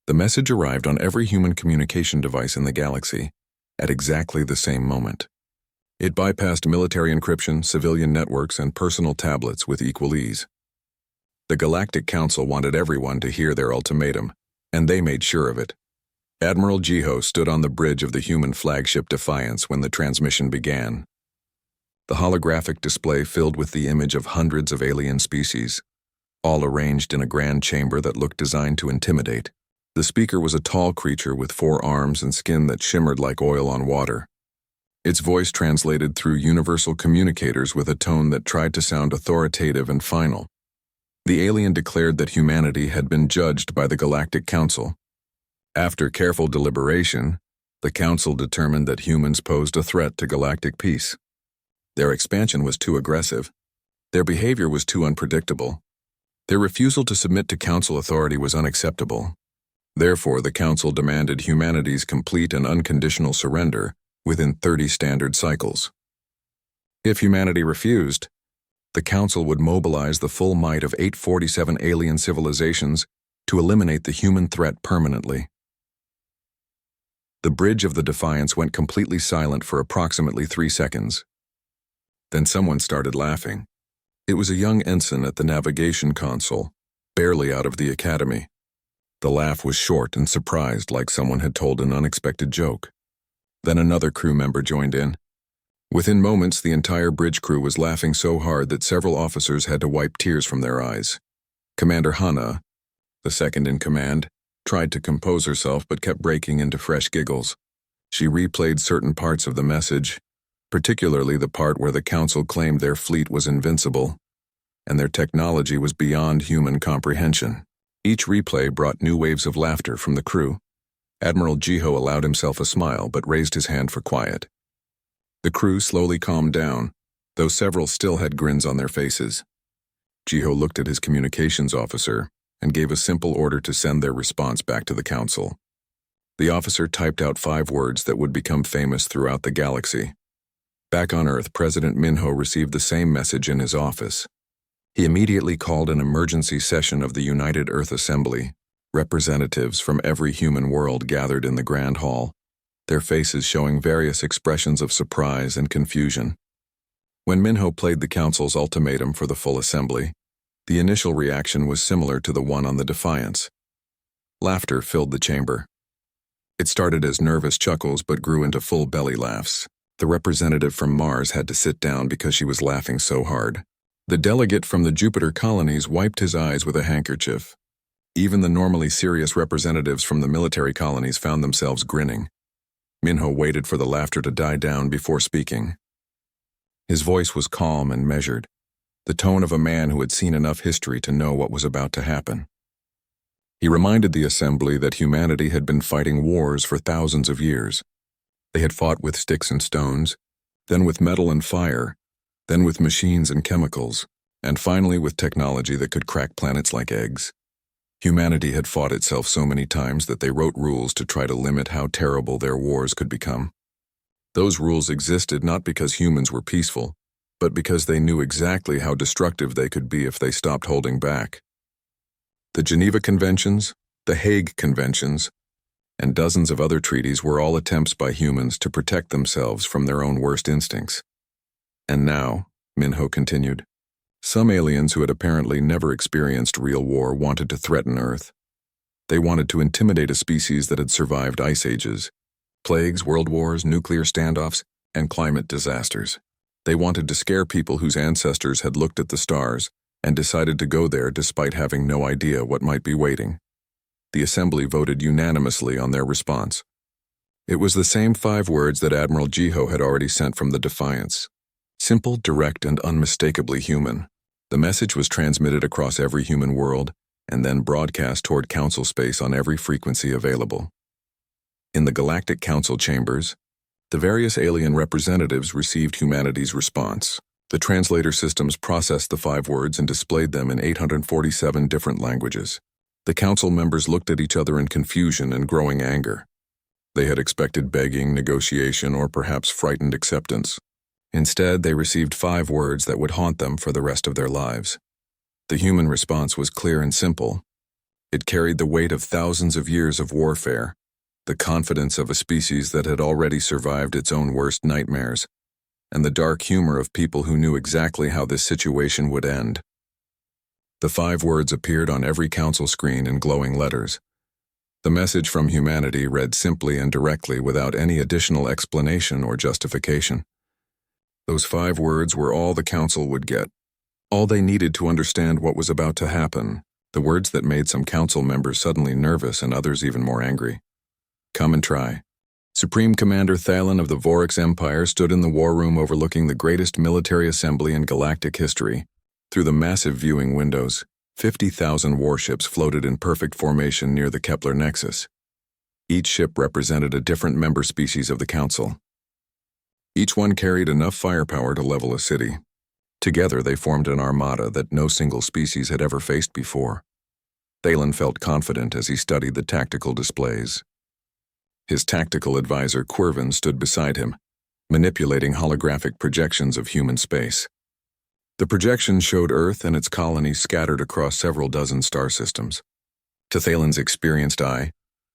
The message arrived on every human communication device in the galaxy at exactly the same moment. It bypassed military encryption, civilian networks, and personal tablets with equal ease. The Galactic Council wanted everyone to hear their ultimatum, and they made sure of it. Admiral Jiho stood on the bridge of the human flagship Defiance when the transmission began. The holographic display filled with the image of hundreds of alien species, all arranged in a grand chamber that looked designed to intimidate. The speaker was a tall creature with 4 arms and skin that shimmered like oil on water. Its voice translated through universal communicators with a tone that tried to sound authoritative and final. The alien declared that humanity had been judged by the Galactic Council. After careful deliberation, the Council determined that humans posed a threat to galactic peace. Their expansion was too aggressive. Their behavior was too unpredictable. Their refusal to submit to Council authority was unacceptable. Therefore, the Council demanded humanity's complete and unconditional surrender within 30 standard cycles. If humanity refused, the Council would mobilize the full might of 847 alien civilizations to eliminate the human threat permanently. The bridge of the Defiance went completely silent for approximately 3 seconds. Then someone started laughing. It was a young ensign at the navigation console, barely out of the academy. The laugh was short and surprised, like someone had told an unexpected joke. Then another crew member joined in. Within moments, the entire bridge crew was laughing so hard that several officers had to wipe tears from their eyes. Commander Hana, the second in command, tried to compose herself but kept breaking into fresh giggles. She replayed certain parts of the message, particularly the part where the Council claimed their fleet was invincible, and their technology was beyond human comprehension. Each replay brought new waves of laughter from the crew. Admiral Jiho allowed himself a smile but raised his hand for quiet. The crew slowly calmed down, though several still had grins on their faces. Jiho looked at his communications officer and gave a simple order to send their response back to the Council. The officer typed out 5 words that would become famous throughout the galaxy. Back on Earth, President Minho received the same message in his office. He immediately called an emergency session of the United Earth Assembly. Representatives from every human world gathered in the Grand Hall, their faces showing various expressions of surprise and confusion. When Minho played the Council's ultimatum for the full assembly, the initial reaction was similar to the one on the Defiance. Laughter filled the chamber. It started as nervous chuckles but grew into full belly laughs. The representative from Mars had to sit down because she was laughing so hard. The delegate from the Jupiter colonies wiped his eyes with a handkerchief. Even the normally serious representatives from the military colonies found themselves grinning. Minho waited for the laughter to die down before speaking. His voice was calm and measured, the tone of a man who had seen enough history to know what was about to happen. He reminded the assembly that humanity had been fighting wars for thousands of years. They had fought with sticks and stones, then with metal and fire, then with machines and chemicals, and finally with technology that could crack planets like eggs. Humanity had fought itself so many times that they wrote rules to try to limit how terrible their wars could become. Those rules existed not because humans were peaceful, but because they knew exactly how destructive they could be if they stopped holding back. The Geneva Conventions, the Hague Conventions, and dozens of other treaties were all attempts by humans to protect themselves from their own worst instincts. And now, Minho continued, some aliens who had apparently never experienced real war wanted to threaten Earth. They wanted to intimidate a species that had survived ice ages, plagues, world wars, nuclear standoffs, and climate disasters. They wanted to scare people whose ancestors had looked at the stars and decided to go there despite having no idea what might be waiting. The Assembly voted unanimously on their response. It was the same 5 words that Admiral Jiho had already sent from the Defiance. Simple, direct, and unmistakably human. The message was transmitted across every human world and then broadcast toward Council space on every frequency available. In the Galactic Council chambers, the various alien representatives received humanity's response. The translator systems processed the 5 words and displayed them in 847 different languages. The Council members looked at each other in confusion and growing anger. They had expected begging, negotiation, or perhaps frightened acceptance. Instead, they received 5 words that would haunt them for the rest of their lives. The human response was clear and simple. It carried the weight of thousands of years of warfare, the confidence of a species that had already survived its own worst nightmares, and the dark humor of people who knew exactly how this situation would end. The 5 words appeared on every council screen in glowing letters. The message from humanity read simply and directly without any additional explanation or justification. Those 5 words were all the council would get, all they needed to understand what was about to happen, the words that made some council members suddenly nervous and others even more angry. Come and try. Supreme Commander Thalen of the Vorax Empire stood in the war room overlooking the greatest military assembly in galactic history. Through the massive viewing windows, 50,000 warships floated in perfect formation near the Kepler Nexus. Each ship represented a different member species of the Council. Each one carried enough firepower to level a city. Together they formed an armada that no single species had ever faced before. Thalen felt confident as he studied the tactical displays. His tactical advisor Quirvin stood beside him, manipulating holographic projections of human space. The projections showed Earth and its colonies scattered across several dozen star systems. To Thalen's experienced eye,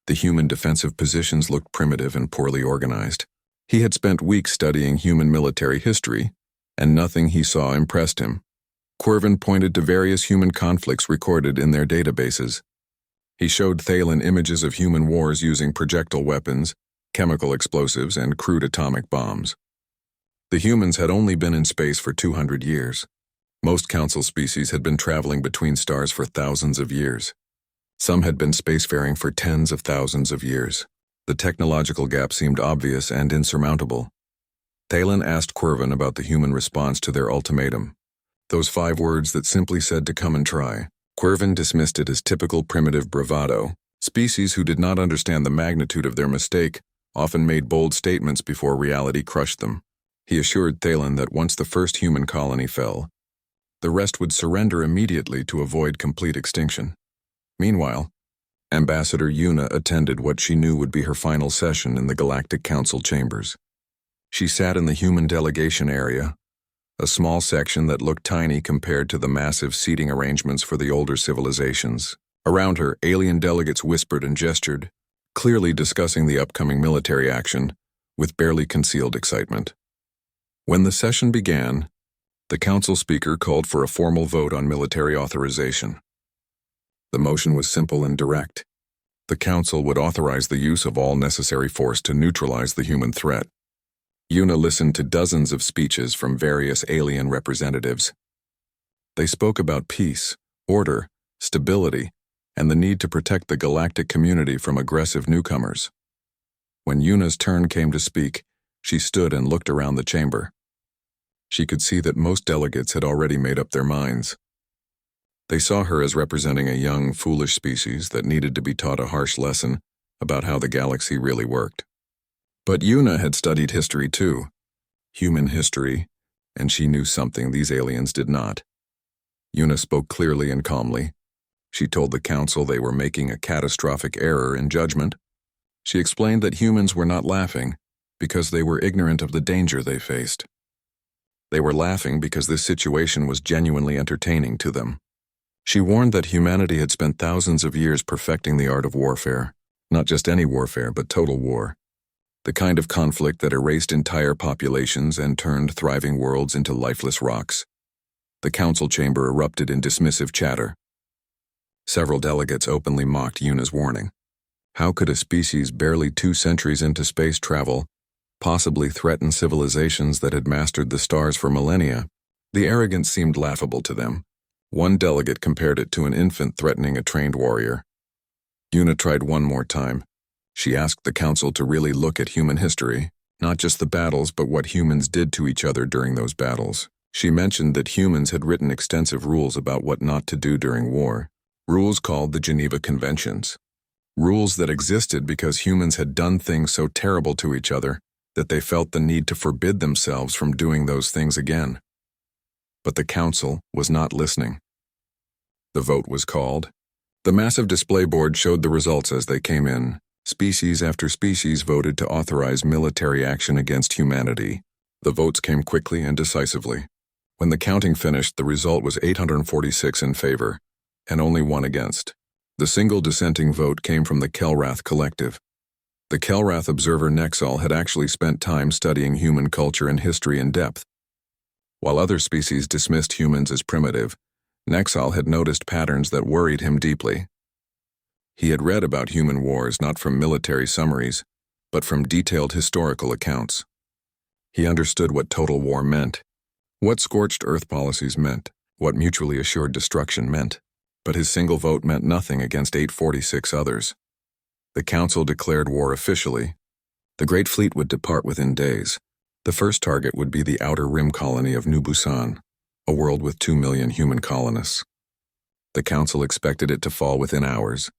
the human defensive positions looked primitive and poorly organized. He had spent weeks studying human military history, and nothing he saw impressed him. Quirvin pointed to various human conflicts recorded in their databases. He showed Thalen images of human wars using projectile weapons, chemical explosives, and crude atomic bombs. The humans had only been in space for 200 years. Most council species had been traveling between stars for thousands of years. Some had been spacefaring for tens of thousands of years. The technological gap seemed obvious and insurmountable. Thalen asked Quirvin about the human response to their ultimatum. Those 5 words that simply said to come and try. Quirvin dismissed it as typical primitive bravado. Species who did not understand the magnitude of their mistake often made bold statements before reality crushed them. He assured Thalen that once the first human colony fell, the rest would surrender immediately to avoid complete extinction. Meanwhile, Ambassador Yuna attended what she knew would be her final session in the Galactic Council chambers. She sat in the human delegation area, a small section that looked tiny compared to the massive seating arrangements for the older civilizations. Around her, alien delegates whispered and gestured, clearly discussing the upcoming military action, with barely concealed excitement. When the session began, the council speaker called for a formal vote on military authorization. The motion was simple and direct. The council would authorize the use of all necessary force to neutralize the human threat. Yuna listened to dozens of speeches from various alien representatives. They spoke about peace, order, stability, and the need to protect the galactic community from aggressive newcomers. When Yuna's turn came to speak, she stood and looked around the chamber. She could see that most delegates had already made up their minds. They saw her as representing a young, foolish species that needed to be taught a harsh lesson about how the galaxy really worked. But Yuna had studied history too, human history, and she knew something these aliens did not. Yuna spoke clearly and calmly. She told the council they were making a catastrophic error in judgment. She explained that humans were not laughing because they were ignorant of the danger they faced. They were laughing because this situation was genuinely entertaining to them. She warned that humanity had spent thousands of years perfecting the art of warfare, not just any warfare, but total war. The kind of conflict that erased entire populations and turned thriving worlds into lifeless rocks. The council chamber erupted in dismissive chatter. Several delegates openly mocked Yuna's warning. How could a species barely 2 centuries into space travel possibly threaten civilizations that had mastered the stars for millennia? The arrogance seemed laughable to them. One delegate compared it to an infant threatening a trained warrior. Yuna tried one more time. She asked the council to really look at human history, not just the battles but what humans did to each other during those battles. She mentioned that humans had written extensive rules about what not to do during war, rules called the Geneva Conventions. Rules that existed because humans had done things so terrible to each other that they felt the need to forbid themselves from doing those things again. But the council was not listening. The vote was called. The massive display board showed the results as they came in. Species after species voted to authorize military action against humanity. The votes came quickly and decisively. When the counting finished, the result was 846 in favor, and only 1 against. The single dissenting vote came from the Kelrath Collective. The Kelrath observer Nexal had actually spent time studying human culture and history in depth. While other species dismissed humans as primitive, Nexal had noticed patterns that worried him deeply. He had read about human wars not from military summaries, but from detailed historical accounts. He understood what total war meant, what scorched earth policies meant, what mutually assured destruction meant, but his single vote meant nothing against 846 others. The Council declared war officially. The Great Fleet would depart within days. The first target would be the outer rim colony of New Busan, a world with 2 million human colonists. The Council expected it to fall within hours,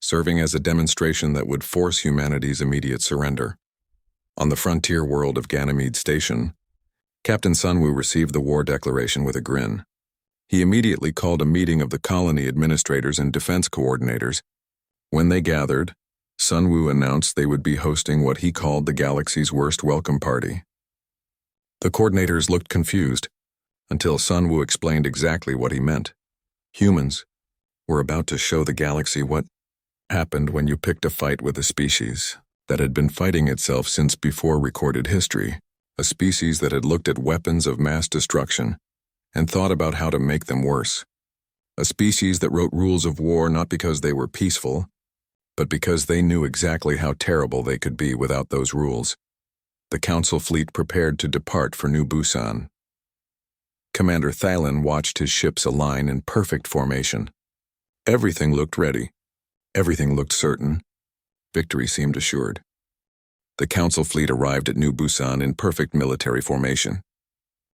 serving as a demonstration that would force humanity's immediate surrender. On the frontier world of Ganymede Station, Captain Sunwoo received the war declaration with a grin. He immediately called a meeting of the colony administrators and defense coordinators. When they gathered, Sunwoo announced they would be hosting what he called the galaxy's worst welcome party. The coordinators looked confused, until Sunwoo explained exactly what he meant. Humans were about to show the galaxy what happened when you picked a fight with a species that had been fighting itself since before recorded history, a species that had looked at weapons of mass destruction and thought about how to make them worse. A species that wrote rules of war not because they were peaceful, but because they knew exactly how terrible they could be without those rules. The Council fleet prepared to depart for New Busan. Commander Thalen watched his ships align in perfect formation. Everything looked ready. Everything looked certain. Victory seemed assured. The Council fleet arrived at New Busan in perfect military formation.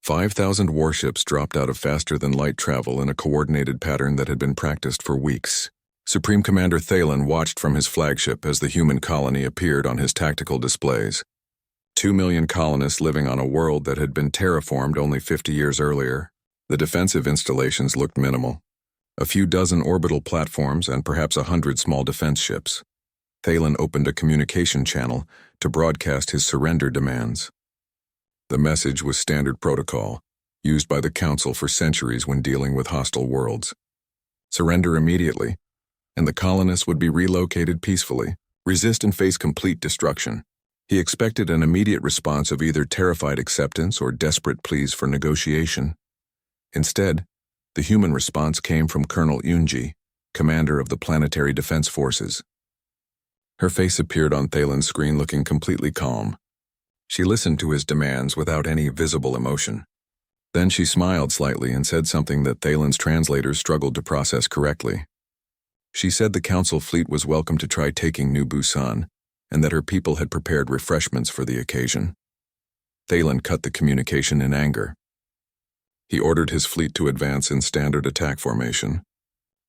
5,000 warships dropped out of faster-than-light travel in a coordinated pattern that had been practiced for weeks. Supreme Commander Thalen watched from his flagship as the human colony appeared on his tactical displays. 2 million colonists living on a world that had been terraformed only 50 years earlier. The defensive installations looked minimal. A few dozen orbital platforms and perhaps 100 small defense ships. Thalen opened a communication channel to broadcast his surrender demands. The message was standard protocol, used by the Council for centuries when dealing with hostile worlds. Surrender immediately, and the colonists would be relocated peacefully, resist and face complete destruction. He expected an immediate response of either terrified acceptance or desperate pleas for negotiation. Instead, the human response came from Colonel Yunji, commander of the Planetary Defense Forces. Her face appeared on Thalen's screen looking completely calm. She listened to his demands without any visible emotion. Then she smiled slightly and said something that Thalen's translators struggled to process correctly. She said the Council fleet was welcome to try taking New Busan, and that her people had prepared refreshments for the occasion. Thalen cut the communication in anger. He ordered his fleet to advance in standard attack formation.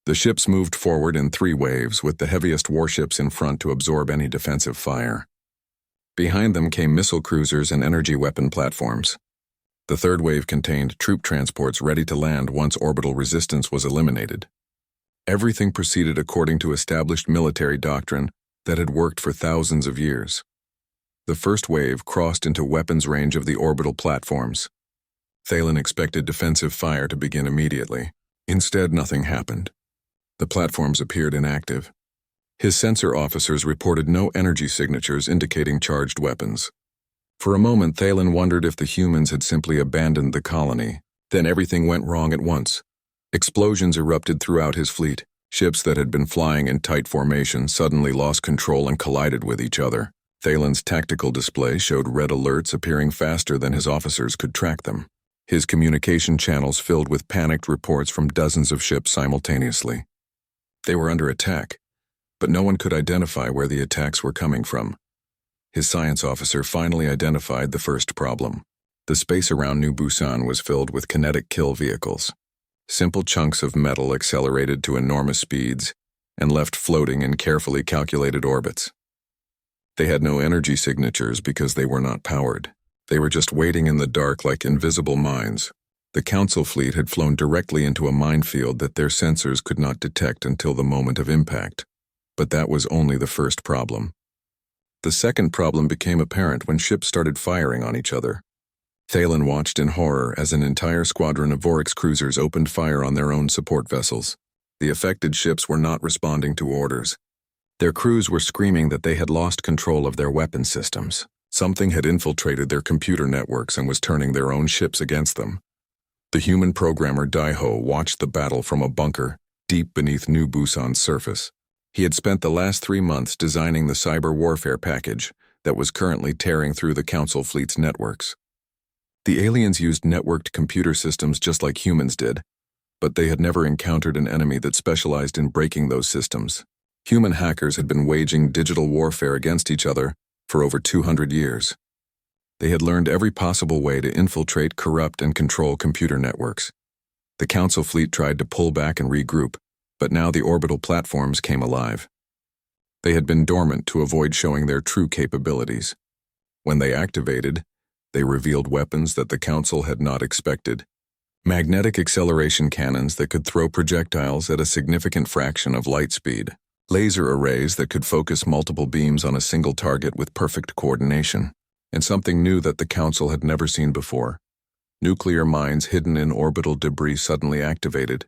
The ships moved forward in 3 waves, with the heaviest warships in front to absorb any defensive fire. Behind them came missile cruisers and energy weapon platforms. The 3rd wave contained troop transports ready to land once orbital resistance was eliminated. Everything proceeded according to established military doctrine that had worked for thousands of years. The 1st wave crossed into weapons range of the orbital platforms. Thalen expected defensive fire to begin immediately. Instead, nothing happened. The platforms appeared inactive. His sensor officers reported no energy signatures indicating charged weapons. For a moment, Thalen wondered if the humans had simply abandoned the colony. Then everything went wrong at once. Explosions erupted throughout his fleet. Ships that had been flying in tight formation suddenly lost control and collided with each other. Thalen's tactical display showed red alerts appearing faster than his officers could track them. His communication channels filled with panicked reports from dozens of ships simultaneously. They were under attack, but no one could identify where the attacks were coming from. His science officer finally identified the first problem. The space around New Busan was filled with kinetic kill vehicles. Simple chunks of metal accelerated to enormous speeds and left floating in carefully calculated orbits. They had no energy signatures because they were not powered. They were just waiting in the dark like invisible mines. The Council fleet had flown directly into a minefield that their sensors could not detect until the moment of impact. But that was only the first problem. The second problem became apparent when ships started firing on each other. Thalen watched in horror as an entire squadron of Voryx cruisers opened fire on their own support vessels. The affected ships were not responding to orders. Their crews were screaming that they had lost control of their weapon systems. Something had infiltrated their computer networks and was turning their own ships against them. The human programmer Daiho watched the battle from a bunker deep beneath New Busan's surface. He had spent the last 3 months designing the cyber warfare package that was currently tearing through the Council fleet's networks. The aliens used networked computer systems just like humans did, but they had never encountered an enemy that specialized in breaking those systems. Human hackers had been waging digital warfare against each other for over 200 years. They had learned every possible way to infiltrate, corrupt, and control computer networks. The Council fleet tried to pull back and regroup, but now the orbital platforms came alive. They had been dormant to avoid showing their true capabilities. When they activated, they revealed weapons that the Council had not expected. Magnetic acceleration cannons that could throw projectiles at a significant fraction of light speed. Laser arrays that could focus multiple beams on a single target with perfect coordination. And something new that the Council had never seen before. Nuclear mines hidden in orbital debris suddenly activated.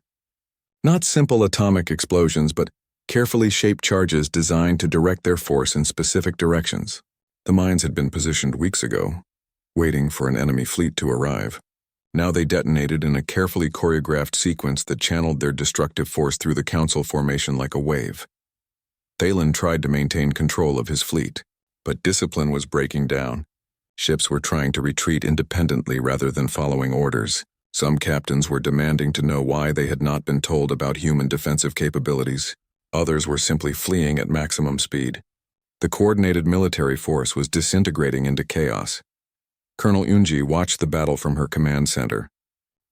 Not simple atomic explosions, but carefully shaped charges designed to direct their force in specific directions. The mines had been positioned weeks ago, waiting for an enemy fleet to arrive. Now they detonated in a carefully choreographed sequence that channeled their destructive force through the Council formation like a wave. Thalen tried to maintain control of his fleet, but discipline was breaking down. Ships were trying to retreat independently rather than following orders. Some captains were demanding to know why they had not been told about human defensive capabilities. Others were simply fleeing at maximum speed. The coordinated military force was disintegrating into chaos. Colonel Unji watched the battle from her command center.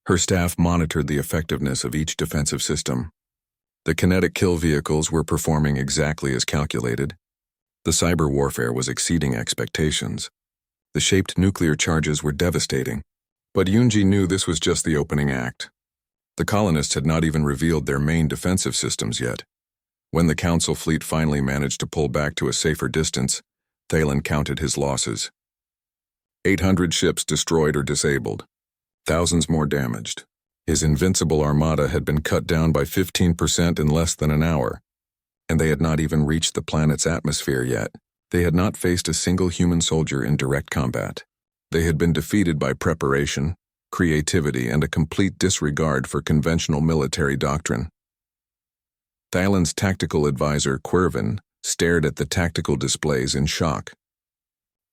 Her staff monitored the effectiveness of each defensive system. The kinetic kill vehicles were performing exactly as calculated. The cyber warfare was exceeding expectations. The shaped nuclear charges were devastating. But Yunji knew this was just the opening act. The colonists had not even revealed their main defensive systems yet. When the Council fleet finally managed to pull back to a safer distance, Thalen counted his losses. 800 ships destroyed or disabled. Thousands more damaged. His invincible armada had been cut down by 15% in less than an hour. And they had not even reached the planet's atmosphere yet. They had not faced a single human soldier in direct combat. They had been defeated by preparation, creativity, and a complete disregard for conventional military doctrine. Thalen's tactical advisor, Quirvin, stared at the tactical displays in shock.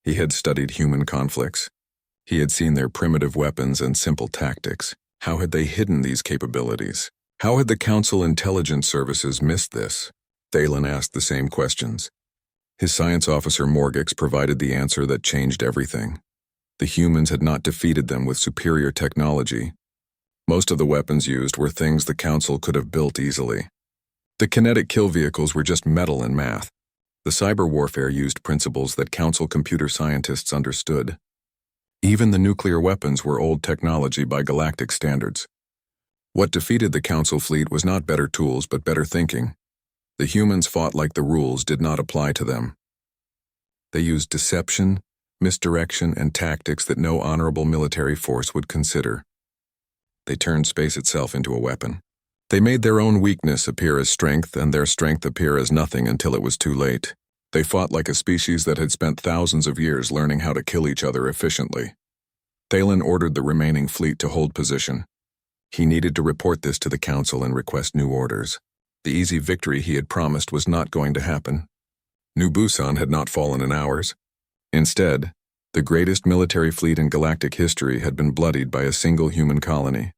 He had studied human conflicts. He had seen their primitive weapons and simple tactics. How had they hidden these capabilities? How had the Council intelligence services missed this? Thalen asked the same questions. His science officer Morgix provided the answer that changed everything. The humans had not defeated them with superior technology. Most of the weapons used were things the Council could have built easily. The kinetic kill vehicles were just metal and math. The cyber warfare used principles that Council computer scientists understood. Even the nuclear weapons were old technology by galactic standards. What defeated the Council fleet was not better tools but better thinking. The humans fought like the rules did not apply to them. They used deception, misdirection, and tactics that no honorable military force would consider. They turned space itself into a weapon. They made their own weakness appear as strength and their strength appear as nothing until it was too late. They fought like a species that had spent thousands of years learning how to kill each other efficiently. Thalen ordered the remaining fleet to hold position. He needed to report this to the Council and request new orders. The easy victory he had promised was not going to happen. New Busan had not fallen in hours. Instead, the greatest military fleet in galactic history had been bloodied by a single human colony.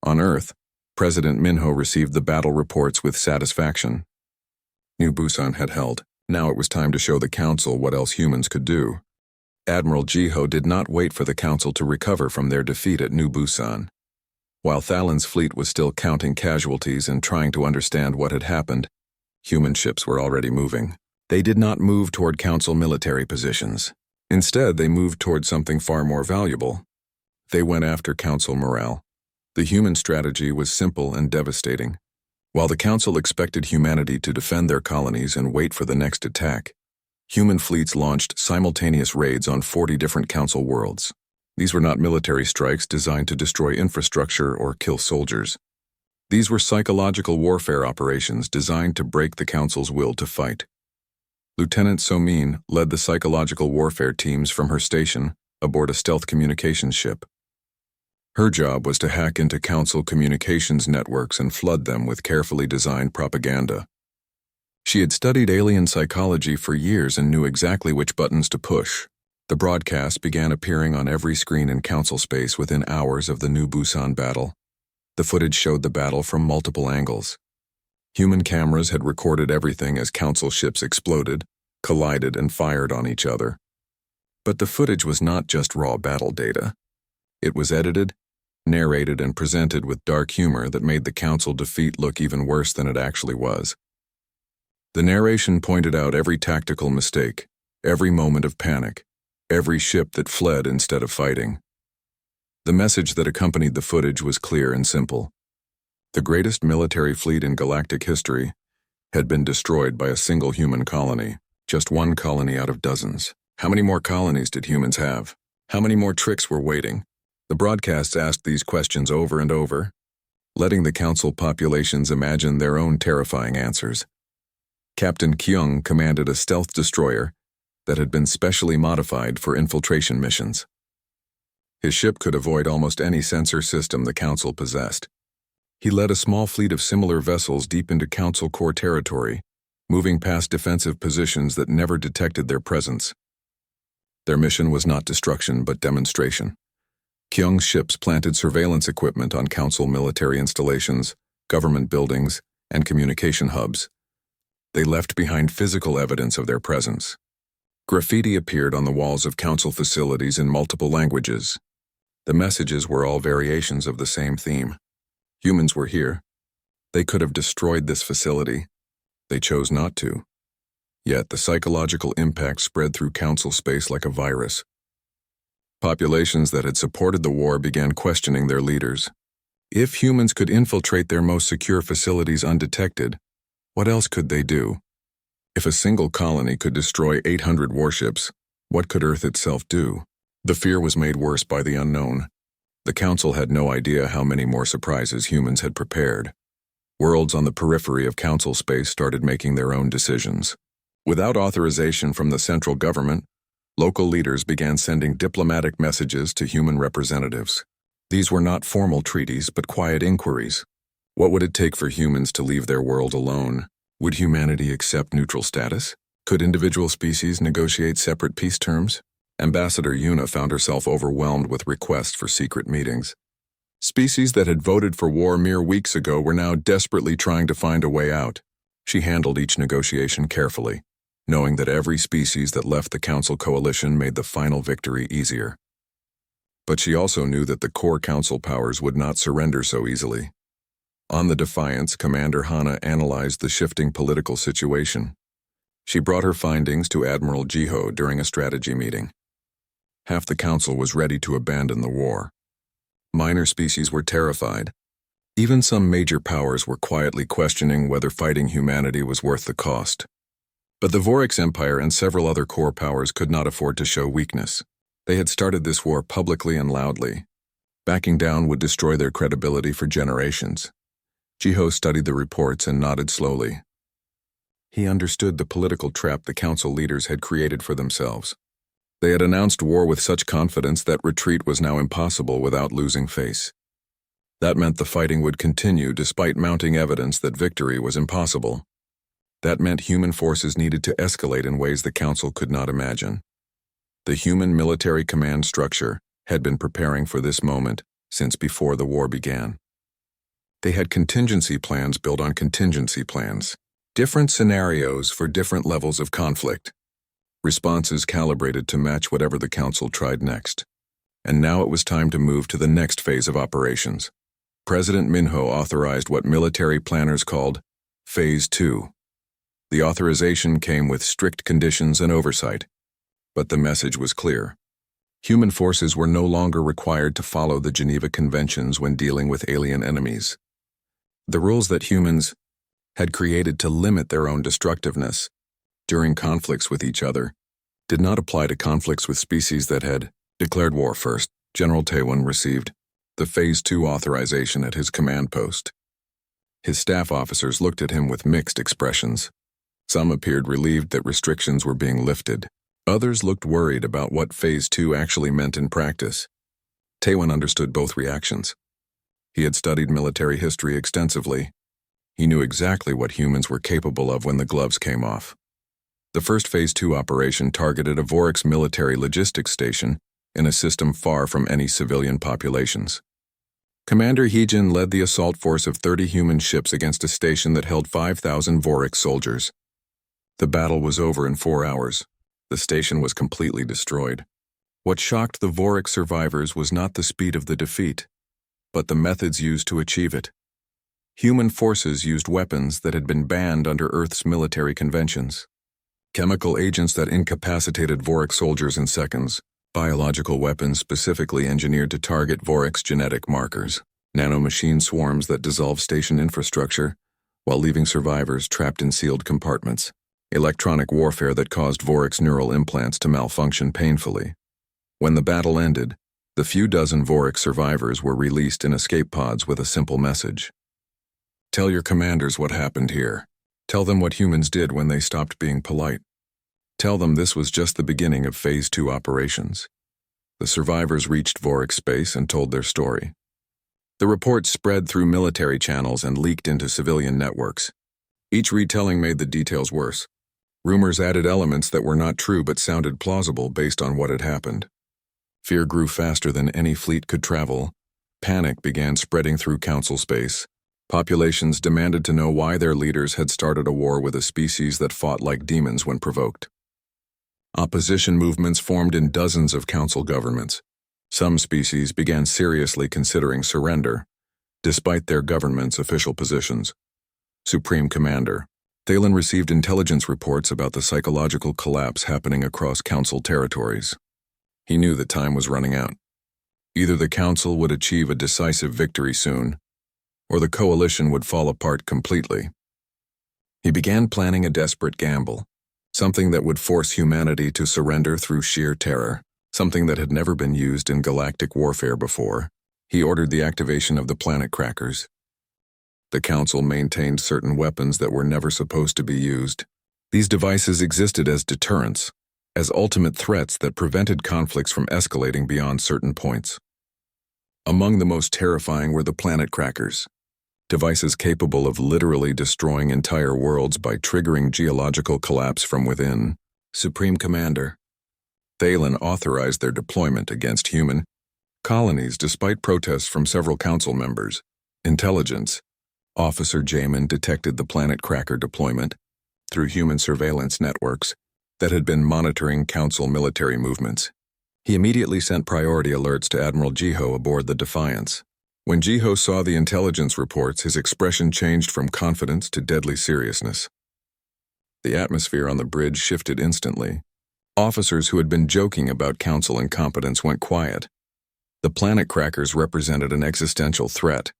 On Earth, President Minho received the battle reports with satisfaction. New Busan had held. Now it was time to show the Council what else humans could do. Admiral Jiho did not wait for the Council to recover from their defeat at New Busan. While Thalen's fleet was still counting casualties and trying to understand what had happened, human ships were already moving. They did not move toward Council military positions. Instead, they moved toward something far more valuable. They went after Council morale. The human strategy was simple and devastating. While the Council expected humanity to defend their colonies and wait for the next attack, human fleets launched simultaneous raids on 40 different Council worlds. These were not military strikes designed to destroy infrastructure or kill soldiers. These were psychological warfare operations designed to break the Council's will to fight. Lieutenant Somin led the psychological warfare teams from her station aboard a stealth communications ship. Her job was to hack into Council communications networks and flood them with carefully designed propaganda. She had studied alien psychology for years and knew exactly which buttons to push. The broadcast began appearing on every screen in Council space within hours of the New Busan battle. The footage showed the battle from multiple angles. Human cameras had recorded everything as Council ships exploded, collided, and fired on each other. But the footage was not just raw battle data. It was edited, narrated, and presented with dark humor that made the Council defeat look even worse than it actually was. The narration pointed out every tactical mistake, every moment of panic, every ship that fled instead of fighting. The message that accompanied the footage was clear and simple. The greatest military fleet in galactic history had been destroyed by a single human colony, just one colony out of dozens. How many more colonies did humans have? How many more tricks were waiting? The broadcasts asked these questions over and over, letting the Council populations imagine their own terrifying answers. Captain Kyung commanded a stealth destroyer that had been specially modified for infiltration missions. His ship could avoid almost any sensor system the Council possessed. He led a small fleet of similar vessels deep into Council core territory, moving past defensive positions that never detected their presence. Their mission was not destruction but demonstration. Kyung's ships planted surveillance equipment on Council military installations, government buildings, and communication hubs. They left behind physical evidence of their presence. Graffiti appeared on the walls of Council facilities in multiple languages. The messages were all variations of the same theme. Humans were here. They could have destroyed this facility. They chose not to. Yet the psychological impact spread through Council space like a virus. Populations that had supported the war began questioning their leaders. If humans could infiltrate their most secure facilities undetected, what else could they do? If a single colony could destroy 800 warships, what could Earth itself do? The fear was made worse by the unknown. The Council had no idea how many more surprises humans had prepared. Worlds on the periphery of Council space started making their own decisions. Without authorization from the central government, local leaders began sending diplomatic messages to human representatives. These were not formal treaties, but quiet inquiries. What would it take for humans to leave their world alone? Would humanity accept neutral status? Could individual species negotiate separate peace terms? Ambassador Yuna found herself overwhelmed with requests for secret meetings. Species that had voted for war mere weeks ago were now desperately trying to find a way out. She handled each negotiation carefully, knowing that every species that left the Council coalition made the final victory easier. But she also knew that the core Council powers would not surrender so easily. On the Defiance, Commander Hana analyzed the shifting political situation. She brought her findings to Admiral Jiho during a strategy meeting. Half the Council was ready to abandon the war. Minor species were terrified. Even some major powers were quietly questioning whether fighting humanity was worth the cost. But the Vorix Empire and several other core powers could not afford to show weakness. They had started this war publicly and loudly. Backing down would destroy their credibility for generations. Jiho studied the reports and nodded slowly. He understood the political trap the Council leaders had created for themselves. They had announced war with such confidence that retreat was now impossible without losing face. That meant the fighting would continue despite mounting evidence that victory was impossible. That meant human forces needed to escalate in ways the Council could not imagine. The human military command structure had been preparing for this moment since before the war began. They had contingency plans built on contingency plans, different scenarios for different levels of conflict, responses calibrated to match whatever the Council tried next. And now it was time to move to the next phase of operations. President Minho authorized what military planners called Phase 2. The authorization came with strict conditions and oversight. But the message was clear. Human forces were no longer required to follow the Geneva Conventions when dealing with alien enemies. The rules that humans had created to limit their own destructiveness during conflicts with each other did not apply to conflicts with species that had declared war first. General Taewon received the Phase 2 authorization at his command post. His staff officers looked at him with mixed expressions. Some appeared relieved that restrictions were being lifted. Others looked worried about what Phase 2 actually meant in practice. Taewon understood both reactions. He had studied military history extensively. He knew exactly what humans were capable of when the gloves came off. The first Phase 2 operation targeted a Vorix military logistics station in a system far from any civilian populations. Commander Heejin led the assault force of 30 human ships against a station that held 5,000 Vorix soldiers. The battle was over in 4 hours. The station was completely destroyed. What shocked the Vorix survivors was not the speed of the defeat, but the methods used to achieve it. Human forces used weapons that had been banned under Earth's military conventions. Chemical agents that incapacitated Vorix soldiers in seconds. Biological weapons specifically engineered to target Vorix genetic markers. Nanomachine swarms that dissolve station infrastructure while leaving survivors trapped in sealed compartments. Electronic warfare that caused Vorix neural implants to malfunction painfully. When the battle ended, the few dozen Vorix survivors were released in escape pods with a simple message. Tell your commanders what happened here. Tell them what humans did when they stopped being polite. Tell them this was just the beginning of Phase 2 operations. The survivors reached Vorix space and told their story. The report spread through military channels and leaked into civilian networks. Each retelling made the details worse. Rumors added elements that were not true but sounded plausible based on what had happened. Fear grew faster than any fleet could travel. Panic began spreading through council space. Populations demanded to know why their leaders had started a war with a species that fought like demons when provoked. Opposition movements formed in dozens of council governments. Some species began seriously considering surrender, despite their government's official positions. Supreme Commander Thalen received intelligence reports about the psychological collapse happening across council territories. He knew that time was running out. Either the council would achieve a decisive victory soon, or the coalition would fall apart completely. He began planning a desperate gamble, something that would force humanity to surrender through sheer terror, something that had never been used in galactic warfare before. He ordered the activation of the planet crackers. The Council maintained certain weapons that were never supposed to be used. These devices existed as deterrents, as ultimate threats that prevented conflicts from escalating beyond certain points. Among the most terrifying were the planet crackers, devices capable of literally destroying entire worlds by triggering geological collapse from within. Supreme Commander Thalen authorized their deployment against human colonies despite protests from several council members. Intelligence Officer Jamin detected the planet cracker deployment through human surveillance networks that had been monitoring council military movements. He immediately sent priority alerts to Admiral Jiho aboard the Defiance. When Jiho saw the intelligence reports, his expression changed from confidence to deadly seriousness. The atmosphere on the bridge shifted instantly. Officers who had been joking about council incompetence went quiet. The planet crackers represented an existential threat.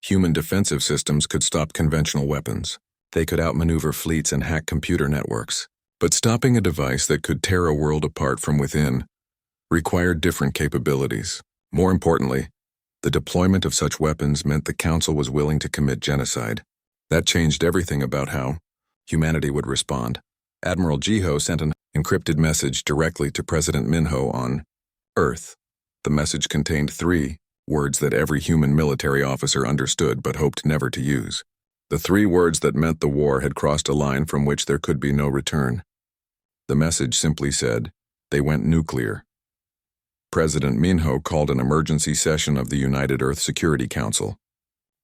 Human defensive systems could stop conventional weapons. They could outmaneuver fleets and hack computer networks. But stopping a device that could tear a world apart from within required different capabilities. More importantly, the deployment of such weapons meant the Council was willing to commit genocide. That changed everything about how humanity would respond. Admiral Jiho sent an encrypted message directly to President Minho on Earth. The message contained 3 words that every human military officer understood but hoped never to use. The 3 words that meant the war had crossed a line from which there could be no return. The message simply said, "They went nuclear." President Minho called an emergency session of the United Earth Security Council.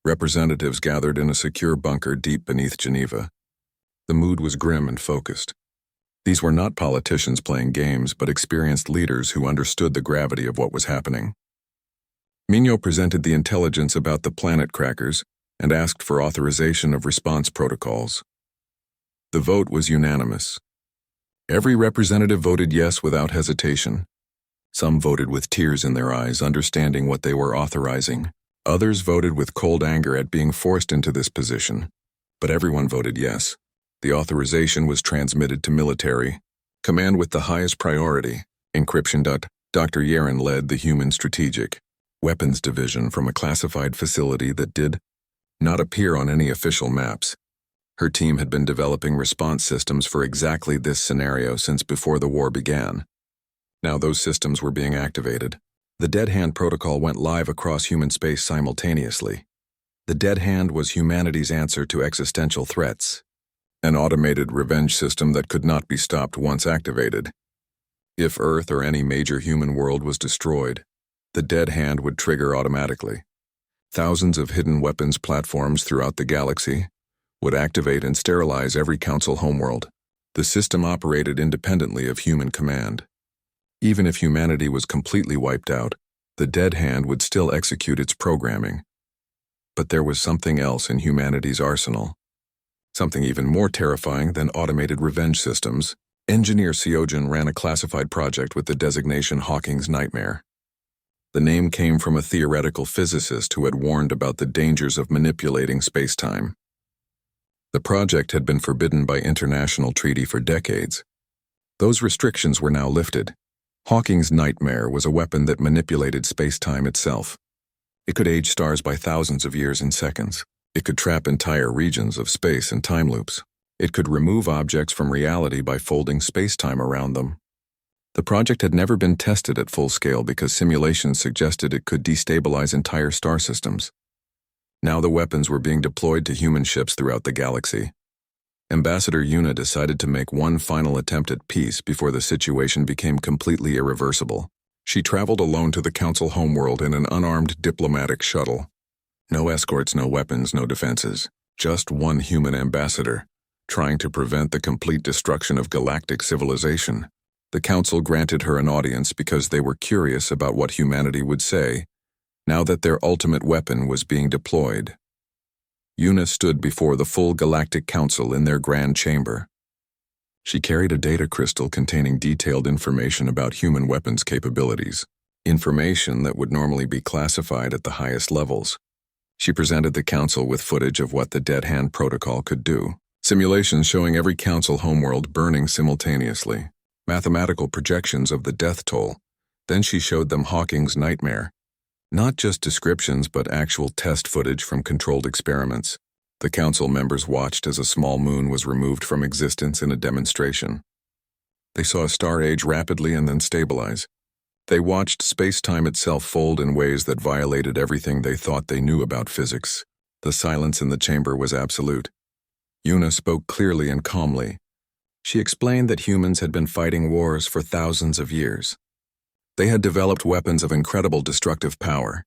Representatives gathered in a secure bunker deep beneath Geneva. The mood was grim and focused. These were not politicians playing games, but experienced leaders who understood the gravity of what was happening. Minho presented the intelligence about the planet crackers and asked for authorization of response protocols. The vote was unanimous. Every representative voted yes without hesitation. Some voted with tears in their eyes, understanding what they were authorizing. Others voted with cold anger at being forced into this position. But everyone voted yes. The authorization was transmitted to military command with the highest priority, encryption. Dr. Yaren led the Human Strategic Weapons Division from a classified facility that did not appear on any official maps. Her team had been developing response systems for exactly this scenario since before the war began. Now those systems were being activated. The Dead Hand protocol went live across human space simultaneously. The Dead Hand was humanity's answer to existential threats, an automated revenge system that could not be stopped once activated. If Earth or any major human world was destroyed, the Dead Hand would trigger automatically. Thousands of hidden weapons platforms throughout the galaxy would activate and sterilize every Council homeworld. The system operated independently of human command. Even if humanity was completely wiped out, the Dead Hand would still execute its programming. But there was something else in humanity's arsenal. Something even more terrifying than automated revenge systems. Engineer Seogen ran a classified project with the designation Hawking's Nightmare. The name came from a theoretical physicist who had warned about the dangers of manipulating space-time. The project had been forbidden by international treaty for decades. Those restrictions were now lifted. Hawking's Nightmare was a weapon that manipulated space-time itself. It could age stars by thousands of years in seconds. It could trap entire regions of space in time loops. It could remove objects from reality by folding space-time around them. The project had never been tested at full scale because simulations suggested it could destabilize entire star systems. Now the weapons were being deployed to human ships throughout the galaxy. Ambassador Yuna decided to make one final attempt at peace before the situation became completely irreversible. She traveled alone to the Council homeworld in an unarmed diplomatic shuttle. No escorts, no weapons, no defenses. Just one human ambassador, trying to prevent the complete destruction of galactic civilization. The Council granted her an audience because they were curious about what humanity would say now that their ultimate weapon was being deployed. Yuna stood before the full Galactic Council in their grand chamber. She carried a data crystal containing detailed information about human weapons capabilities, information that would normally be classified at the highest levels. She presented the Council with footage of what the Dead Hand protocol could do, simulations showing every Council homeworld burning simultaneously, mathematical projections of the death toll. Then she showed them Hawking's Nightmare. Not just descriptions, but actual test footage from controlled experiments. The Council members watched as a small moon was removed from existence in a demonstration. They saw a star age rapidly and then stabilize. They watched space-time itself fold in ways that violated everything they thought they knew about physics. The silence in the chamber was absolute. Yuna spoke clearly and calmly. She explained that humans had been fighting wars for thousands of years. They had developed weapons of incredible destructive power,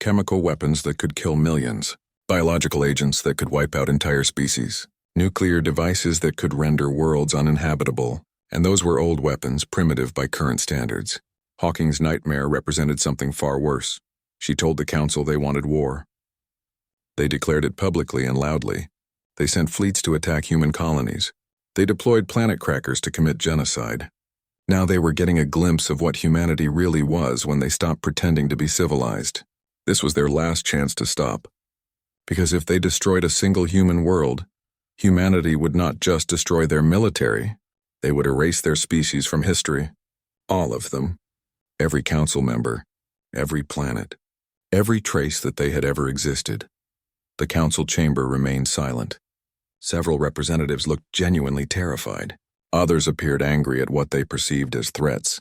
chemical weapons that could kill millions, biological agents that could wipe out entire species, nuclear devices that could render worlds uninhabitable, and those were old weapons, primitive by current standards. Hawking's Nightmare represented something far worse. She told the Council they wanted war. They declared it publicly and loudly. They sent fleets to attack human colonies. They deployed planet crackers to commit genocide. Now they were getting a glimpse of what humanity really was when they stopped pretending to be civilized. This was their last chance to stop. Because if they destroyed a single human world, humanity would not just destroy their military, they would erase their species from history. All of them. Every Council member. Every planet. Every trace that they had ever existed. The Council chamber remained silent. Several representatives looked genuinely terrified. Others appeared angry at what they perceived as threats.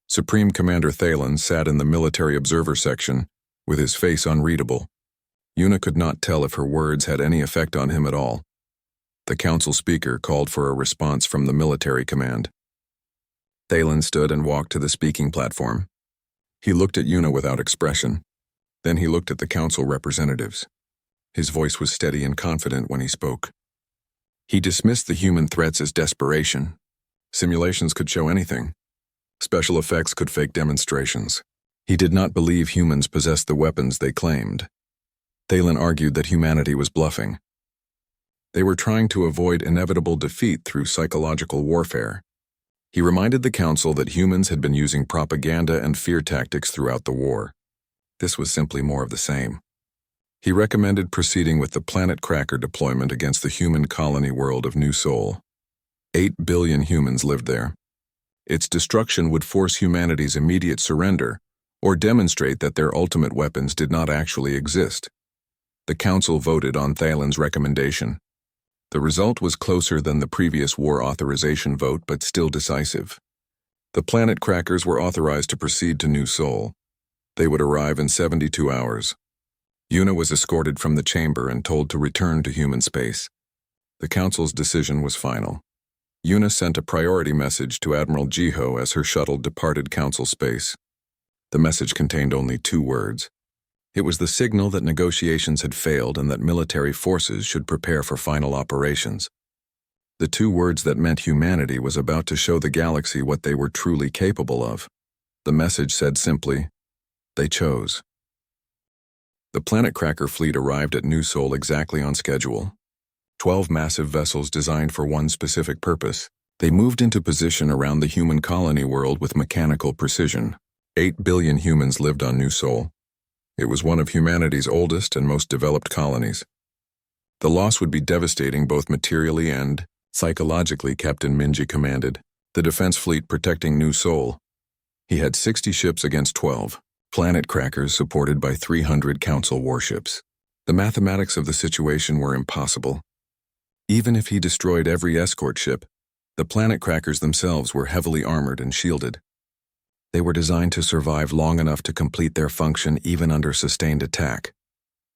Supreme Commander Thalen sat in the military observer section, with his face unreadable. Yuna could not tell if her words had any effect on him at all. The Council speaker called for a response from the military command. Thalen stood and walked to the speaking platform. He looked at Yuna without expression. Then he looked at the Council representatives. His voice was steady and confident when he spoke. He dismissed the human threats as desperation. Simulations could show anything. Special effects could fake demonstrations. He did not believe humans possessed the weapons they claimed. Thalen argued that humanity was bluffing. They were trying to avoid inevitable defeat through psychological warfare. He reminded the Council that humans had been using propaganda and fear tactics throughout the war. This was simply more of the same. He recommended proceeding with the planet cracker deployment against the human colony world of New Sol. 8 billion humans lived there. Its destruction would force humanity's immediate surrender or demonstrate that their ultimate weapons did not actually exist. The council voted on Thalen's recommendation. The result was closer than the previous war authorization vote, but still decisive. The planet crackers were authorized to proceed to New Sol. They would arrive in 72 hours. Yuna was escorted from the chamber and told to return to human space. The council's decision was final. Yuna sent a priority message to Admiral Jiho as her shuttle departed council space. The message contained only 2 words. It was the signal that negotiations had failed and that military forces should prepare for final operations. The 2 words that meant humanity was about to show the galaxy what they were truly capable of. The message said simply, "They chose." The planet cracker fleet arrived at New Sol exactly on schedule. 12 massive vessels designed for one specific purpose. They moved into position around the human colony world with mechanical precision. 8 billion humans lived on New Sol. It was one of humanity's oldest and most developed colonies. The loss would be devastating both materially and psychologically, Captain Minji commanded, the defense fleet protecting New Sol. He had 60 ships against 12, planet crackers supported by 300 council warships. The mathematics of the situation were impossible. Even if he destroyed every escort ship, the planet crackers themselves were heavily armored and shielded. They were designed to survive long enough to complete their function even under sustained attack.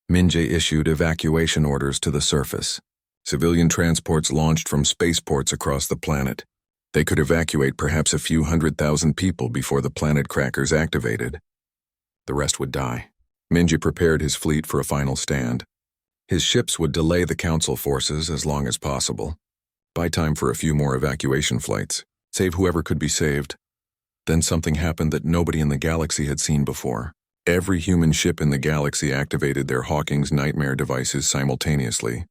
Minji issued evacuation orders to the surface. Civilian transports launched from spaceports across the planet. They could evacuate perhaps a few 100,000 people before the planet crackers activated. The rest would die. Minji prepared his fleet for a final stand. His ships would delay the council forces as long as possible. Buy time for a few more evacuation flights. Save whoever could be saved. Then something happened that nobody in the galaxy had seen before. Every human ship in the galaxy activated their Hawking's nightmare devices simultaneously.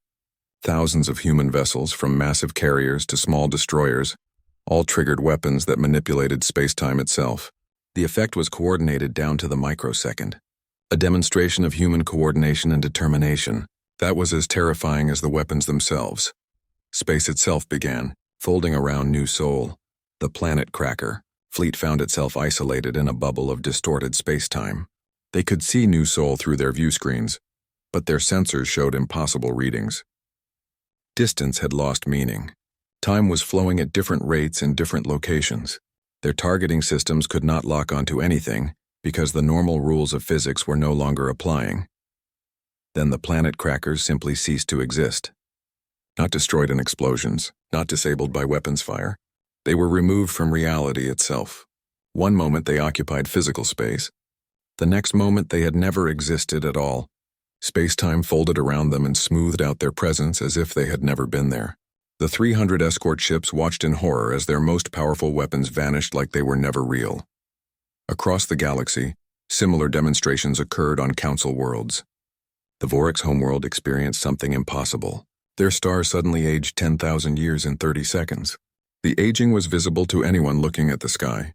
Thousands of human vessels, from massive carriers to small destroyers, all triggered weapons that manipulated space-time itself. The effect was coordinated down to the microsecond. A demonstration of human coordination and determination. That was as terrifying as the weapons themselves. Space itself began, folding around New Sol, the planet cracker. Fleet found itself isolated in a bubble of distorted space-time. They could see New Sol through their view screens, but their sensors showed impossible readings. Distance had lost meaning. Time was flowing at different rates in different locations. Their targeting systems could not lock onto anything because the normal rules of physics were no longer applying. Then the planet crackers simply ceased to exist. Not destroyed in explosions, not disabled by weapons fire. They were removed from reality itself. One moment they occupied physical space. The next moment they had never existed at all. Space-time folded around them and smoothed out their presence as if they had never been there. The 300 escort ships watched in horror as their most powerful weapons vanished like they were never real. Across the galaxy, similar demonstrations occurred on council worlds. The Voryx homeworld experienced something impossible. Their star suddenly aged 10,000 years in 30 seconds. The aging was visible to anyone looking at the sky.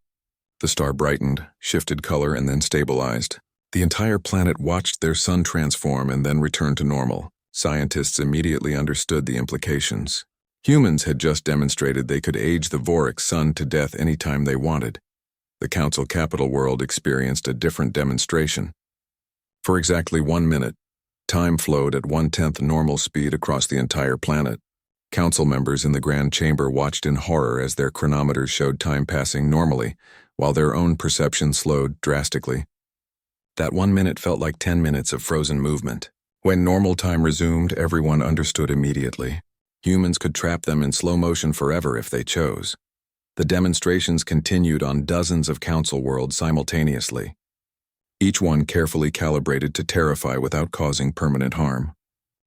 The star brightened, shifted color, and then stabilized. The entire planet watched their sun transform and then return to normal. Scientists immediately understood the implications. Humans had just demonstrated they could age the Voryx sun to death anytime they wanted. The Council Capital world experienced a different demonstration. For exactly 1 minute, time flowed at 1/10 normal speed across the entire planet. Council members in the Grand Chamber watched in horror as their chronometers showed time passing normally, while their own perception slowed drastically. That 1 minute felt like 10 minutes of frozen movement. When normal time resumed, everyone understood immediately. Humans could trap them in slow motion forever if they chose. The demonstrations continued on dozens of council worlds simultaneously. Each one carefully calibrated to terrify without causing permanent harm.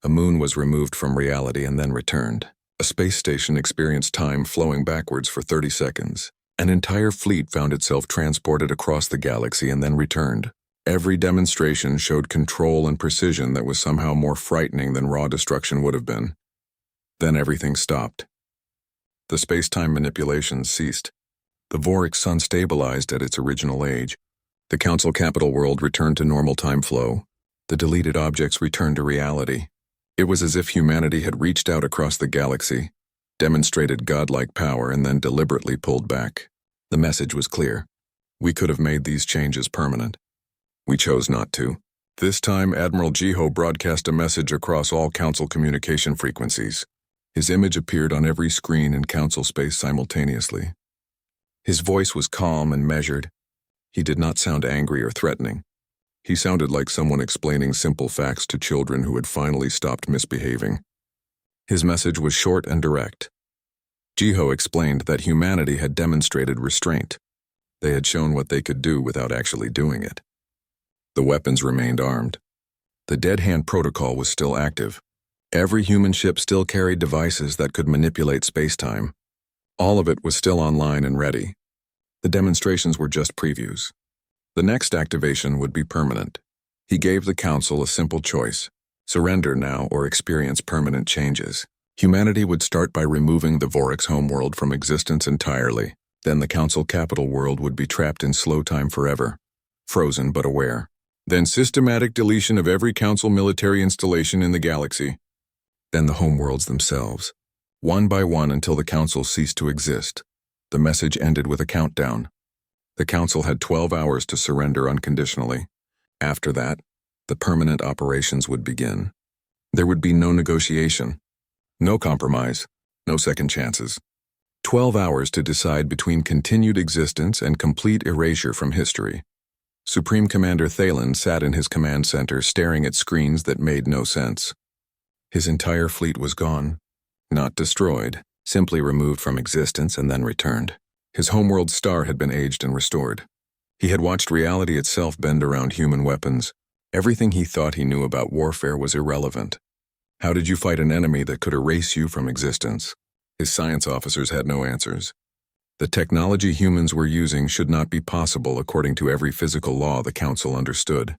A moon was removed from reality and then returned. A space station experienced time flowing backwards for 30 seconds. An entire fleet found itself transported across the galaxy and then returned. Every demonstration showed control and precision that was somehow more frightening than raw destruction would have been. Then everything stopped. The space-time manipulations ceased. The Voryx sun stabilized at its original age. The Council Capital world returned to normal time flow. The deleted objects returned to reality. It was as if humanity had reached out across the galaxy, demonstrated godlike power, and then deliberately pulled back. The message was clear. We could have made these changes permanent. We chose not to. This time, Admiral Jiho broadcast a message across all Council communication frequencies. His image appeared on every screen in Council space simultaneously. His voice was calm and measured. He did not sound angry or threatening. He sounded like someone explaining simple facts to children who had finally stopped misbehaving. His message was short and direct. Jiho explained that humanity had demonstrated restraint. They had shown what they could do without actually doing it. The weapons remained armed. The dead hand protocol was still active. Every human ship still carried devices that could manipulate space-time. All of it was still online and ready. The demonstrations were just previews. The next activation would be permanent. He gave the Council a simple choice: surrender now or experience permanent changes. Humanity would start by removing the Vorix homeworld from existence entirely. Then the Council capital world would be trapped in slow time forever, frozen but aware. Then systematic deletion of every Council military installation in the galaxy. Then the homeworlds themselves, one by one until the Council ceased to exist. The message ended with a countdown. The Council had 12 hours to surrender unconditionally. After that, the permanent operations would begin. There would be no negotiation, no compromise, no second chances. 12 hours to decide between continued existence and complete erasure from history. Supreme Commander Thalen sat in his command center staring at screens that made no sense. His entire fleet was gone, not destroyed, simply removed from existence and then returned. His homeworld star had been aged and restored. He had watched reality itself bend around human weapons. Everything he thought he knew about warfare was irrelevant. How did you fight an enemy that could erase you from existence? His science officers had no answers. The technology humans were using should not be possible according to every physical law the Council understood.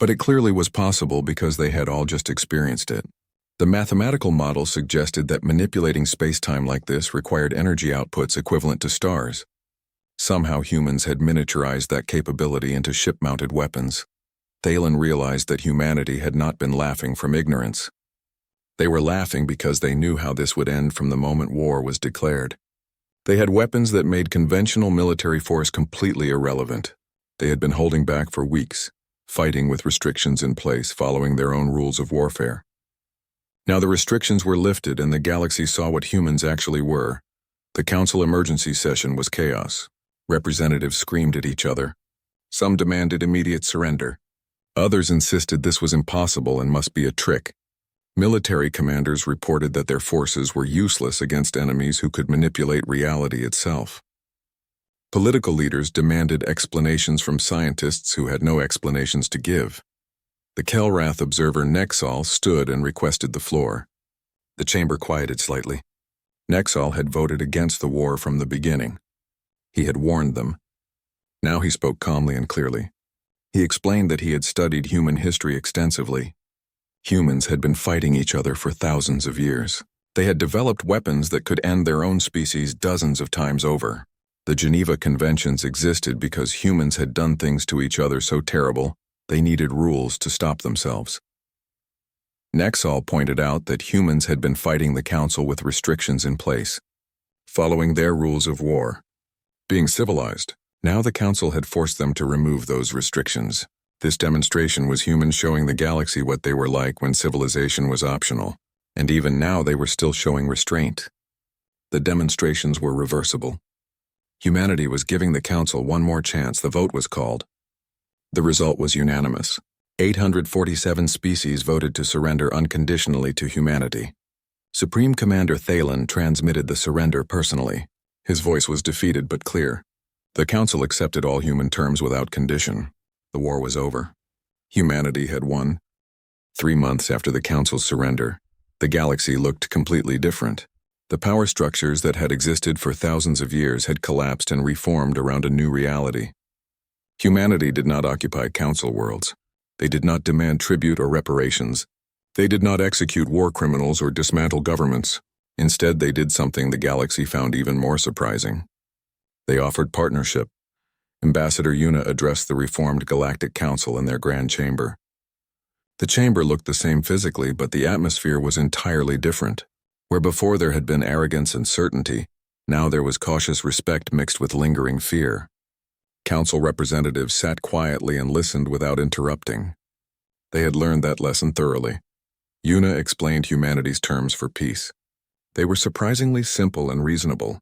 But it clearly was possible because they had all just experienced it. The mathematical model suggested that manipulating space-time like this required energy outputs equivalent to stars. Somehow humans had miniaturized that capability into ship-mounted weapons. Thalen realized that humanity had not been laughing from ignorance. They were laughing because they knew how this would end from the moment war was declared. They had weapons that made conventional military force completely irrelevant. They had been holding back for weeks, fighting with restrictions in place, following their own rules of warfare. Now the restrictions were lifted and the galaxy saw what humans actually were. The Council emergency session was chaos. Representatives screamed at each other. Some demanded immediate surrender. Others insisted this was impossible and must be a trick. Military commanders reported that their forces were useless against enemies who could manipulate reality itself. Political leaders demanded explanations from scientists who had no explanations to give. The Kelrath observer Nexal stood and requested the floor. The chamber quieted slightly. Nexal had voted against the war from the beginning. He had warned them. Now he spoke calmly and clearly. He explained that he had studied human history extensively. Humans had been fighting each other for thousands of years. They had developed weapons that could end their own species dozens of times over. The Geneva Conventions existed because humans had done things to each other so terrible, they needed rules to stop themselves. Nexal pointed out that humans had been fighting the Council with restrictions in place, following their rules of war. Being civilized, now the Council had forced them to remove those restrictions. This demonstration was humans showing the galaxy what they were like when civilization was optional, and even now they were still showing restraint. The demonstrations were reversible. Humanity was giving the Council one more chance. The vote was called. The result was unanimous. 847 species voted to surrender unconditionally to humanity. Supreme Commander Thalen transmitted the surrender personally. His voice was defeated but clear. The Council accepted all human terms without condition. The war was over. Humanity had won. 3 months after the Council's surrender, the galaxy looked completely different. The power structures that had existed for thousands of years had collapsed and reformed around a new reality. Humanity did not occupy Council worlds. They did not demand tribute or reparations. They did not execute war criminals or dismantle governments. Instead, they did something the galaxy found even more surprising. They offered partnership. Ambassador Yuna addressed the reformed Galactic Council in their grand chamber. The chamber looked the same physically, but the atmosphere was entirely different. Where before there had been arrogance and certainty, now there was cautious respect mixed with lingering fear. Council representatives sat quietly and listened without interrupting. They had learned that lesson thoroughly. Una explained humanity's terms for peace. They were surprisingly simple and reasonable.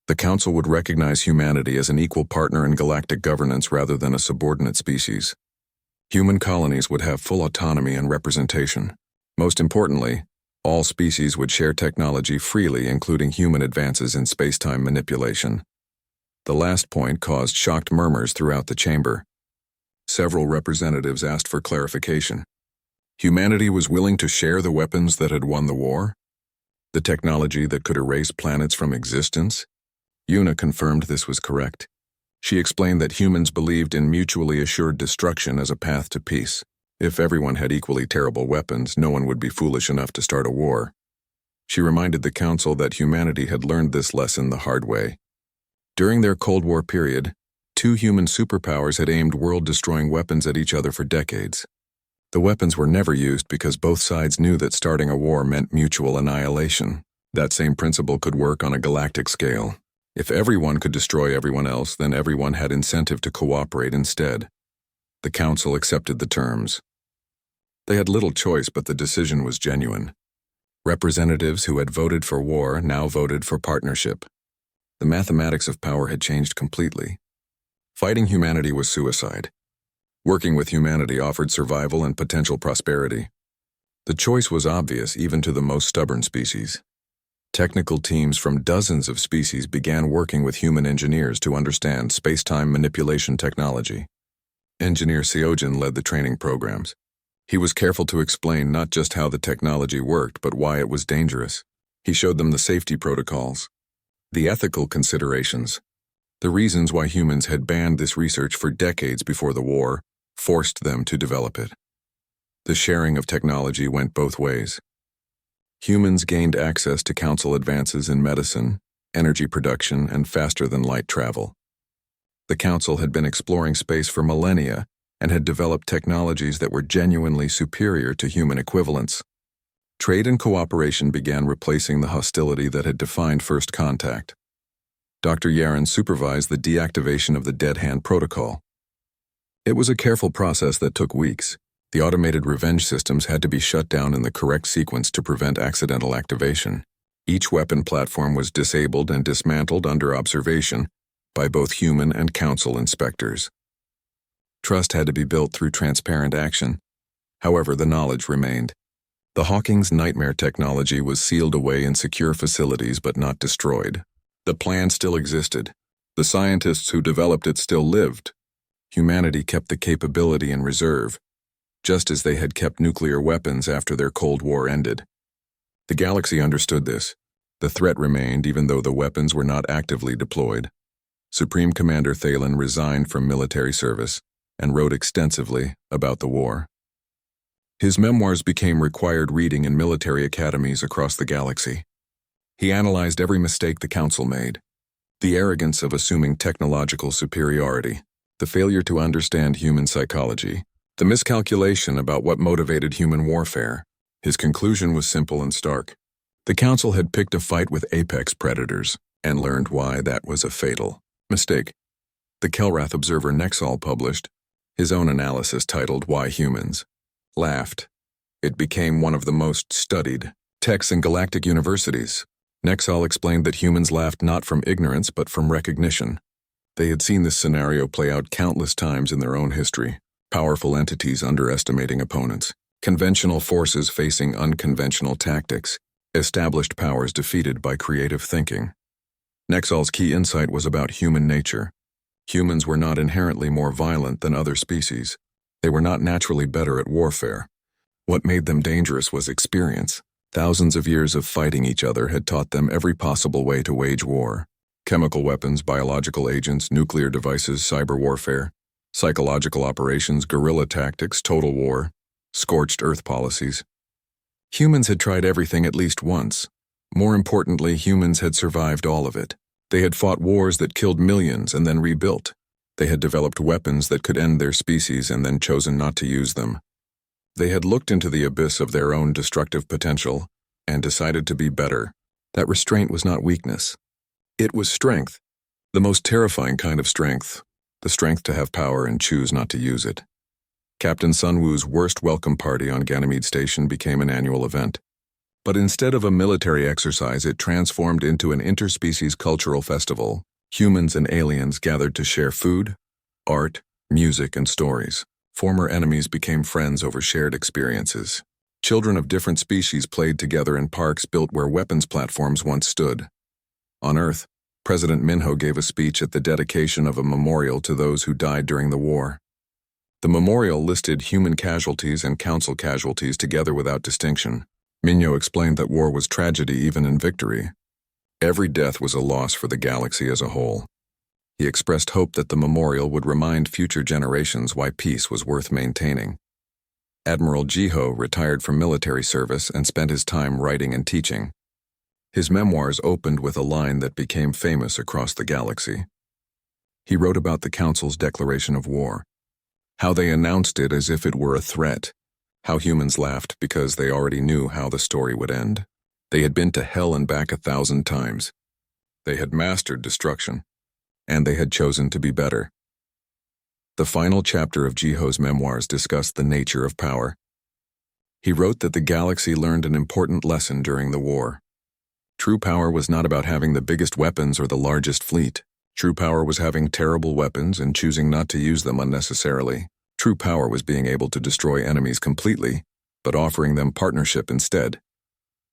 The Council would recognize humanity as an equal partner in galactic governance rather than a subordinate species. Human colonies would have full autonomy and representation. Most importantly, all species would share technology freely, including human advances in space-time manipulation. The last point caused shocked murmurs throughout the chamber. Several representatives asked for clarification. Humanity was willing to share the weapons that had won the war? The technology that could erase planets from existence? Una confirmed this was correct. She explained that humans believed in mutually assured destruction as a path to peace. If everyone had equally terrible weapons, no one would be foolish enough to start a war. She reminded the Council that humanity had learned this lesson the hard way. During their Cold War period, two human superpowers had aimed world-destroying weapons at each other for decades. The weapons were never used because both sides knew that starting a war meant mutual annihilation. That same principle could work on a galactic scale. If everyone could destroy everyone else, then everyone had incentive to cooperate instead. The Council accepted the terms. They had little choice, but the decision was genuine. Representatives who had voted for war now voted for partnership. The mathematics of power had changed completely. Fighting humanity was suicide. Working with humanity offered survival and potential prosperity. The choice was obvious even to the most stubborn species. Technical teams from dozens of species began working with human engineers to understand space-time manipulation technology. Engineer Seojin led the training programs. He was careful to explain not just how the technology worked, but why it was dangerous. He showed them the safety protocols, the ethical considerations, the reasons why humans had banned this research for decades before the war, forced them to develop it. The sharing of technology went both ways. Humans gained access to Council advances in medicine, energy production, and faster-than-light travel. The Council had been exploring space for millennia and had developed technologies that were genuinely superior to human equivalents. Trade and cooperation began replacing the hostility that had defined first contact. Dr. Yaren supervised the deactivation of the Dead Hand Protocol. It was a careful process that took weeks. The automated revenge systems had to be shut down in the correct sequence to prevent accidental activation. Each weapon platform was disabled and dismantled under observation by both human and Council inspectors. Trust had to be built through transparent action. However, the knowledge remained. The Hawking's nightmare technology was sealed away in secure facilities but not destroyed. The plan still existed. The scientists who developed it still lived. Humanity kept the capability in reserve, just as they had kept nuclear weapons after their Cold War ended. The galaxy understood this. The threat remained even though the weapons were not actively deployed. Supreme Commander Thalen resigned from military service and wrote extensively about the war. His memoirs became required reading in military academies across the galaxy. He analyzed every mistake the Council made. The arrogance of assuming technological superiority, the failure to understand human psychology, the miscalculation about what motivated human warfare. His conclusion was simple and stark. The Council had picked a fight with apex predators and learned why that was a fatal mistake. The Kelrath Observer Nexal published his own analysis titled Why Humans Laughed. It became one of the most studied texts in galactic universities. Nexal explained that humans laughed not from ignorance but from recognition. They had seen this scenario play out countless times in their own history. Powerful entities underestimating opponents, conventional forces facing unconventional tactics, established powers defeated by creative thinking. Nexal's key insight was about human nature. Humans were not inherently more violent than other species. They were not naturally better at warfare. What made them dangerous was experience. Thousands of years of fighting each other had taught them every possible way to wage war. Chemical weapons, biological agents, nuclear devices, cyber warfare, psychological operations, guerrilla tactics, total war, scorched earth policies. Humans had tried everything at least once. More importantly, humans had survived all of it. They had fought wars that killed millions and then rebuilt. They had developed weapons that could end their species and then chosen not to use them. They had looked into the abyss of their own destructive potential and decided to be better. That restraint was not weakness. It was strength. The most terrifying kind of strength. The strength to have power and choose not to use it. Captain Sunwoo's worst welcome party on Ganymede Station became an annual event. But instead of a military exercise, it transformed into an interspecies cultural festival. Humans and aliens gathered to share food, art, music, and stories. Former enemies became friends over shared experiences. Children of different species played together in parks built where weapons platforms once stood. On Earth, President Minho gave a speech at the dedication of a memorial to those who died during the war. The memorial listed human casualties and council casualties together without distinction. Minho explained that war was tragedy even in victory. Every death was a loss for the galaxy as a whole. He expressed hope that the memorial would remind future generations why peace was worth maintaining. Admiral Jiho retired from military service and spent his time writing and teaching. His memoirs opened with a line that became famous across the galaxy. He wrote about the Council's declaration of war, how they announced it as if it were a threat, how humans laughed because they already knew how the story would end. They had been to hell and back 1,000 times. They had mastered destruction, and they had chosen to be better. The final chapter of Jiho's memoirs discussed the nature of power. He wrote that the galaxy learned an important lesson during the war. True power was not about having the biggest weapons or the largest fleet. True power was having terrible weapons and choosing not to use them unnecessarily. True power was being able to destroy enemies completely, but offering them partnership instead.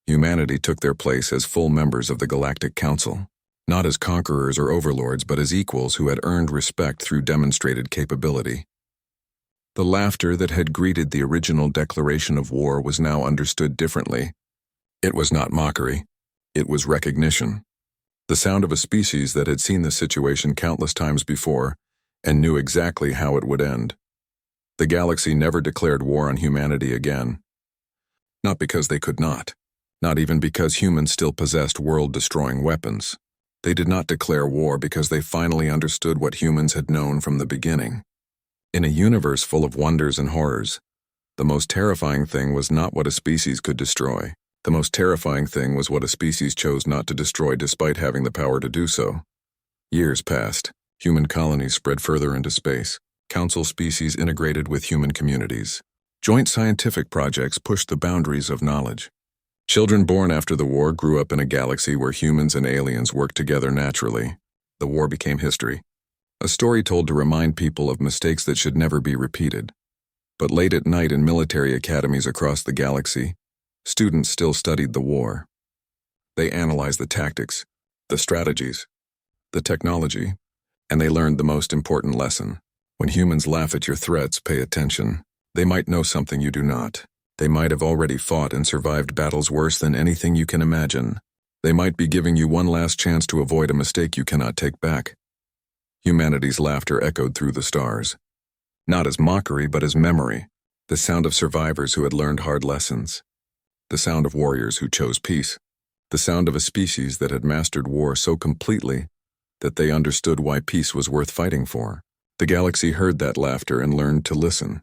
Humanity took their place as full members of the Galactic Council, not as conquerors or overlords, but as equals who had earned respect through demonstrated capability. The laughter that had greeted the original declaration of war was now understood differently. It was not mockery. It was recognition. The sound of a species that had seen the situation countless times before and knew exactly how it would end. The galaxy never declared war on humanity again. Not because they could not even because humans still possessed world-destroying weapons. They did not declare war because they finally understood what humans had known from the beginning. In a universe full of wonders and horrors, the most terrifying thing was not what a species could destroy. The most terrifying thing was what a species chose not to destroy despite having the power to do so. Years passed. Human colonies spread further into space. Council species integrated with human communities. Joint scientific projects pushed the boundaries of knowledge. Children born after the war grew up in a galaxy where humans and aliens worked together naturally. The war became history, a story told to remind people of mistakes that should never be repeated. But late at night in military academies across the galaxy, students still studied the war. They analyzed the tactics, the strategies, the technology, and they learned the most important lesson. When humans laugh at your threats, pay attention. They might know something you do not. They might have already fought and survived battles worse than anything you can imagine. They might be giving you one last chance to avoid a mistake you cannot take back. Humanity's laughter echoed through the stars. Not as mockery, but as memory. The sound of survivors who had learned hard lessons. The sound of warriors who chose peace. The sound of a species that had mastered war so completely that they understood why peace was worth fighting for. The galaxy heard that laughter and learned to listen.